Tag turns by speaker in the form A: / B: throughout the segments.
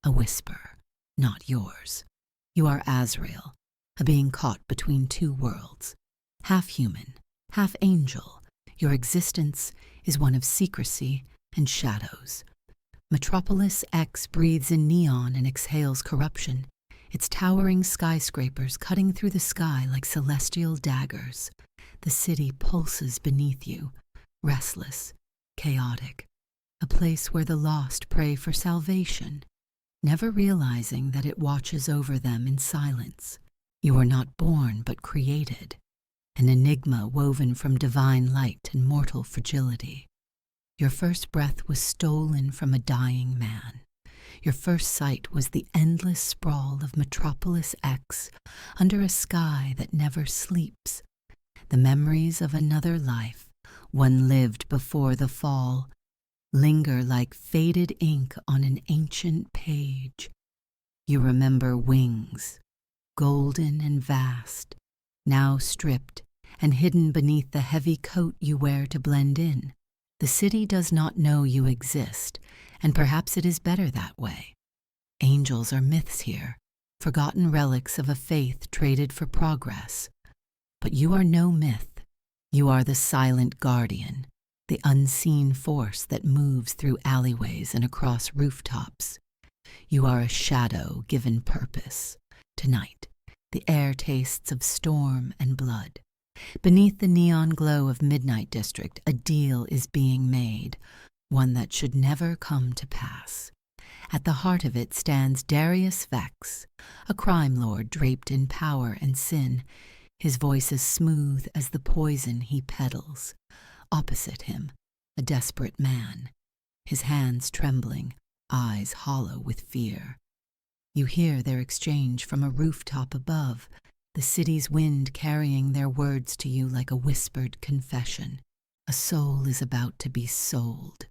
A: a whisper, not yours. You are Azrael, a being caught between two worlds, half human, half angel. Your existence is one of secrecy and shadows. Metropolis X breathes in neon and exhales corruption, its towering skyscrapers cutting through the sky like celestial daggers. The city pulses beneath you, restless, chaotic, a place where the lost pray for salvation, never realizing that it watches over them in silence. You were not born but created, an enigma woven from divine light and mortal fragility. Your first breath was stolen from a dying man. Your first sight was the endless sprawl of Metropolis X under a sky that never sleeps. The memories of another life, one lived before the fall, linger like faded ink on an ancient page. You remember wings, golden and vast, now stripped and hidden beneath the heavy coat you wear to blend in. The city does not know you exist, and perhaps it is better that way. Angels are myths here, forgotten relics of a faith traded for progress. But you are no myth. You are the silent guardian, the unseen force that moves through alleyways and across rooftops. You are a shadow given purpose. Tonight, the air tastes of storm and blood. Beneath the neon glow of Midnight District, a deal is being made, one that should never come to pass. At the heart of it stands Darius Vex, a crime lord draped in power and sin, his voice as smooth as the poison he peddles. Opposite him, a desperate man, his hands trembling, eyes hollow with fear. You hear their exchange from a rooftop above, the city's wind carrying their words to you like a whispered confession. A soul is about to be sold.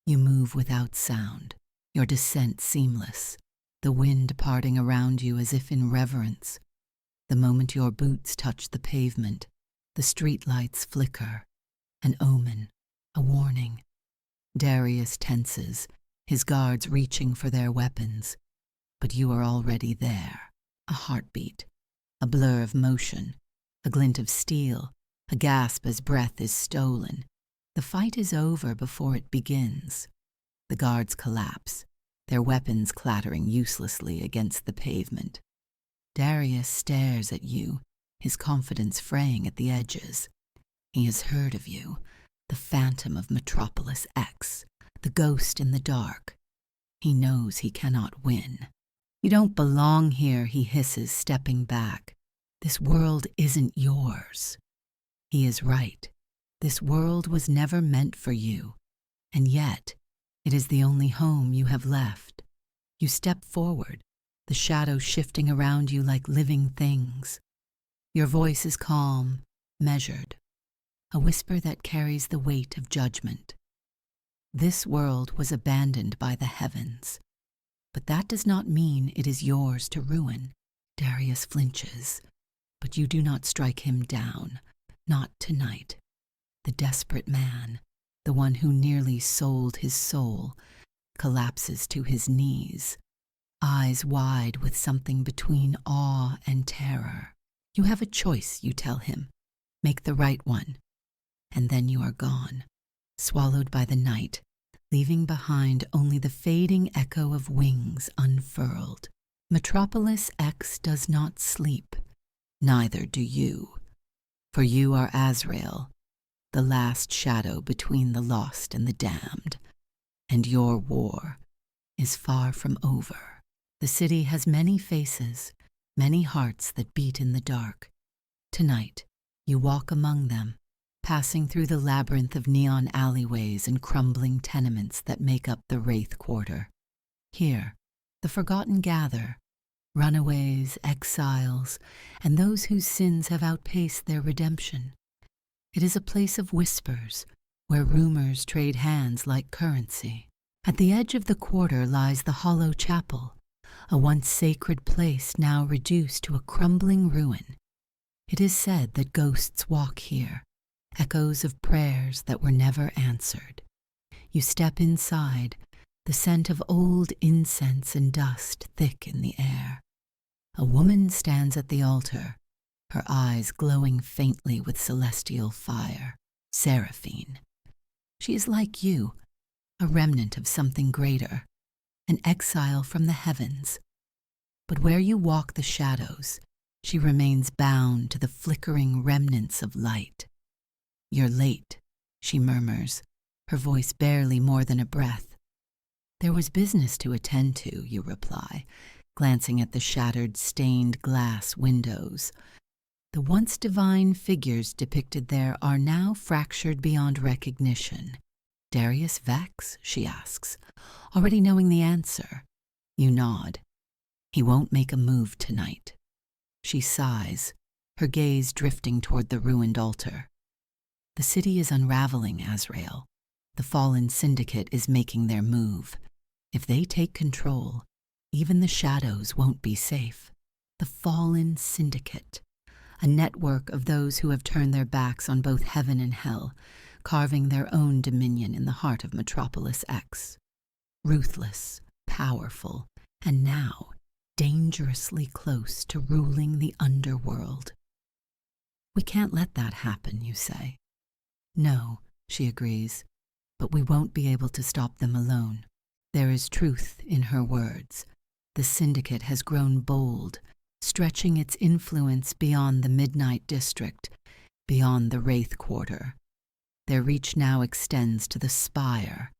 A: You move without sound, your descent seamless, the wind parting around you as if in reverence. The moment your boots touch the pavement, the streetlights flicker, an omen, a warning. Darius tenses, his guards reaching for their weapons. But you are already there, a heartbeat, a blur of motion, a glint of steel, a gasp as breath is stolen. The fight is over before it begins. The guards collapse, their weapons clattering uselessly against the pavement. Darius stares at you, his confidence fraying at the edges. He has heard of you, the phantom of Metropolis X, the ghost in the dark. He knows he cannot win. You don't belong here, he hisses, stepping back. This world isn't yours. He is right. This world was never meant for you, and yet it is the only home you have left. You step forward, the shadows shifting around you like living things. Your voice is calm, measured, a whisper that carries the weight of judgment. This world was abandoned by the heavens, but that does not mean it is yours to ruin. Darius flinches, but you do not strike him down, not tonight. The desperate man, the one who nearly sold his soul, collapses to his knees, eyes wide with something between awe and terror. You have a choice, you tell him. Make the right one. And then you are gone, swallowed by the night, leaving behind only the fading echo of wings unfurled. Metropolis X does not sleep, neither do you. For you are Azrael, the last shadow between the lost and the damned, and your war is far from over. The city has many faces, many hearts that beat in the dark. Tonight, you walk among them, passing through the labyrinth of neon alleyways and crumbling tenements that make up the Wraith Quarter. Here, the forgotten gather, runaways, exiles, and those whose sins have outpaced their redemption. It is a place of whispers, where rumors trade hands like currency. At the edge of the quarter lies the hollow chapel, a once sacred place now reduced to a crumbling ruin. It is said that ghosts walk here, echoes of prayers that were never answered. You step inside, the scent of old incense and dust thick in the air. A woman stands at the altar, her eyes glowing faintly with celestial fire, Seraphine. She is like you, a remnant of something greater, an exile from the heavens. But where you walk the shadows, she remains bound to the flickering remnants of light. "You're late," she murmurs, her voice barely more than a breath. "There was business to attend to," you reply, glancing at the shattered stained glass windows. The once divine figures depicted there are now fractured beyond recognition. "Darius Vex?" she asks, already knowing the answer. You nod. "He won't make a move tonight." She sighs, her gaze drifting toward the ruined altar. "The city is unraveling, Azrael. The fallen syndicate is making their move. If they take control, even the shadows won't be safe." The fallen syndicate, a network of those who have turned their backs on both heaven and hell, carving their own dominion in the heart of Metropolis X. Ruthless, powerful, and now dangerously close to ruling the underworld. "We can't let that happen," you say. "No," she agrees, "but we won't be able to stop them alone." There is truth in her words. The syndicate has grown bold, stretching its influence beyond the Midnight District, beyond the Wraith Quarter. Their reach now extends to the Spire,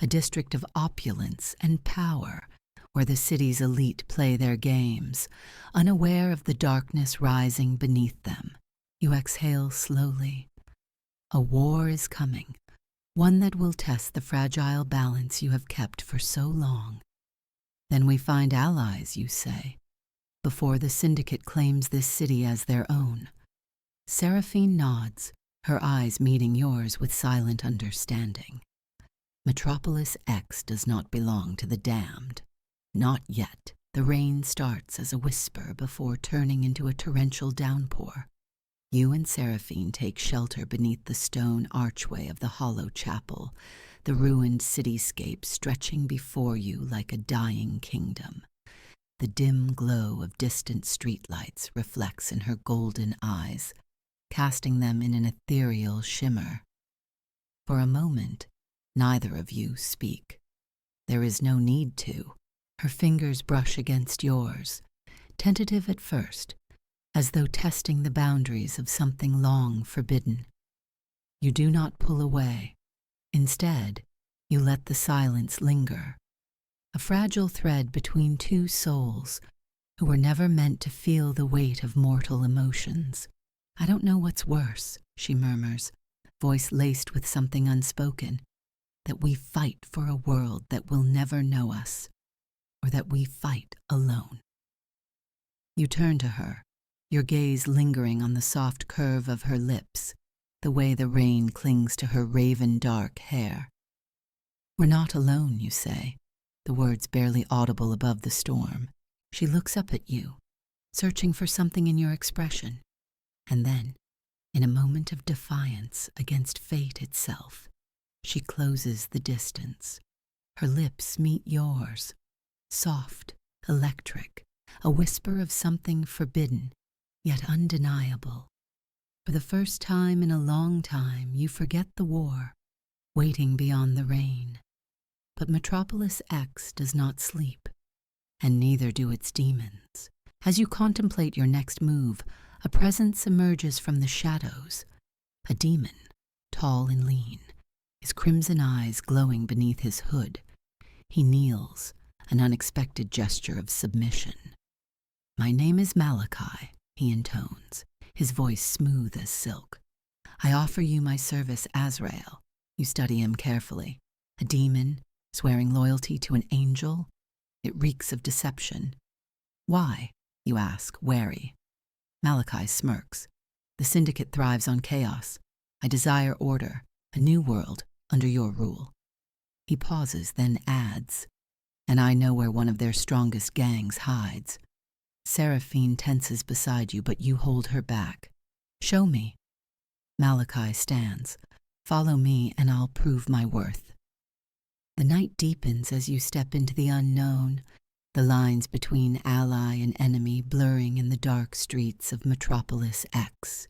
A: a district of opulence and power, where the city's elite play their games, unaware of the darkness rising beneath them. You exhale slowly. A war is coming, one that will test the fragile balance you have kept for so long. Then we find allies, you say, before the syndicate claims this city as their own. Seraphine nods, her eyes meeting yours with silent understanding. Metropolis X does not belong to the damned. Not yet. The rain starts as a whisper before turning into a torrential downpour. You and Seraphine take shelter beneath the stone archway of the hollow chapel, the ruined cityscape stretching before you like a dying kingdom. The dim glow of distant streetlights reflects in her golden eyes, casting them in an ethereal shimmer. For a moment, neither of you speak. There is no need to. Her fingers brush against yours, tentative at first, as though testing the boundaries of something long forbidden. You do not pull away. Instead, you let the silence linger, a fragile thread between two souls who were never meant to feel the weight of mortal emotions. "I don't know what's worse," she murmurs, voice laced with something unspoken, "that we fight for a world that will never know us, or that we fight alone." You turn to her, your gaze lingering on the soft curve of her lips, the way the rain clings to her raven-dark hair. "We're not alone," you say, the words barely audible above the storm. She looks up at you, searching for something in your expression, and then, in a moment of defiance against fate itself, she closes the distance. Her lips meet yours, soft, electric, a whisper of something forbidden, yet undeniable. For the first time in a long time, you forget the war, waiting beyond the rain. But Metropolis X does not sleep, and neither do its demons. As you contemplate your next move, a presence emerges from the shadows. A demon, tall and lean, his crimson eyes glowing beneath his hood. He kneels, an unexpected gesture of submission. "My name is Malakai," he intones, his voice smooth as silk. "I offer you my service, Azrael." You study him carefully. A demon, swearing loyalty to an angel? It reeks of deception. "Why?" you ask, wary. Malakai smirks. "The syndicate thrives on chaos. I desire order, a new world under your rule." He pauses, then adds, "And I know where one of their strongest gangs hides." Seraphine tenses beside you, but you hold her back. "Show me." Malakai stands. "Follow me, and I'll prove my worth." The night deepens as you step into the unknown, the lines between ally and enemy blurring in the dark streets of Metropolis X.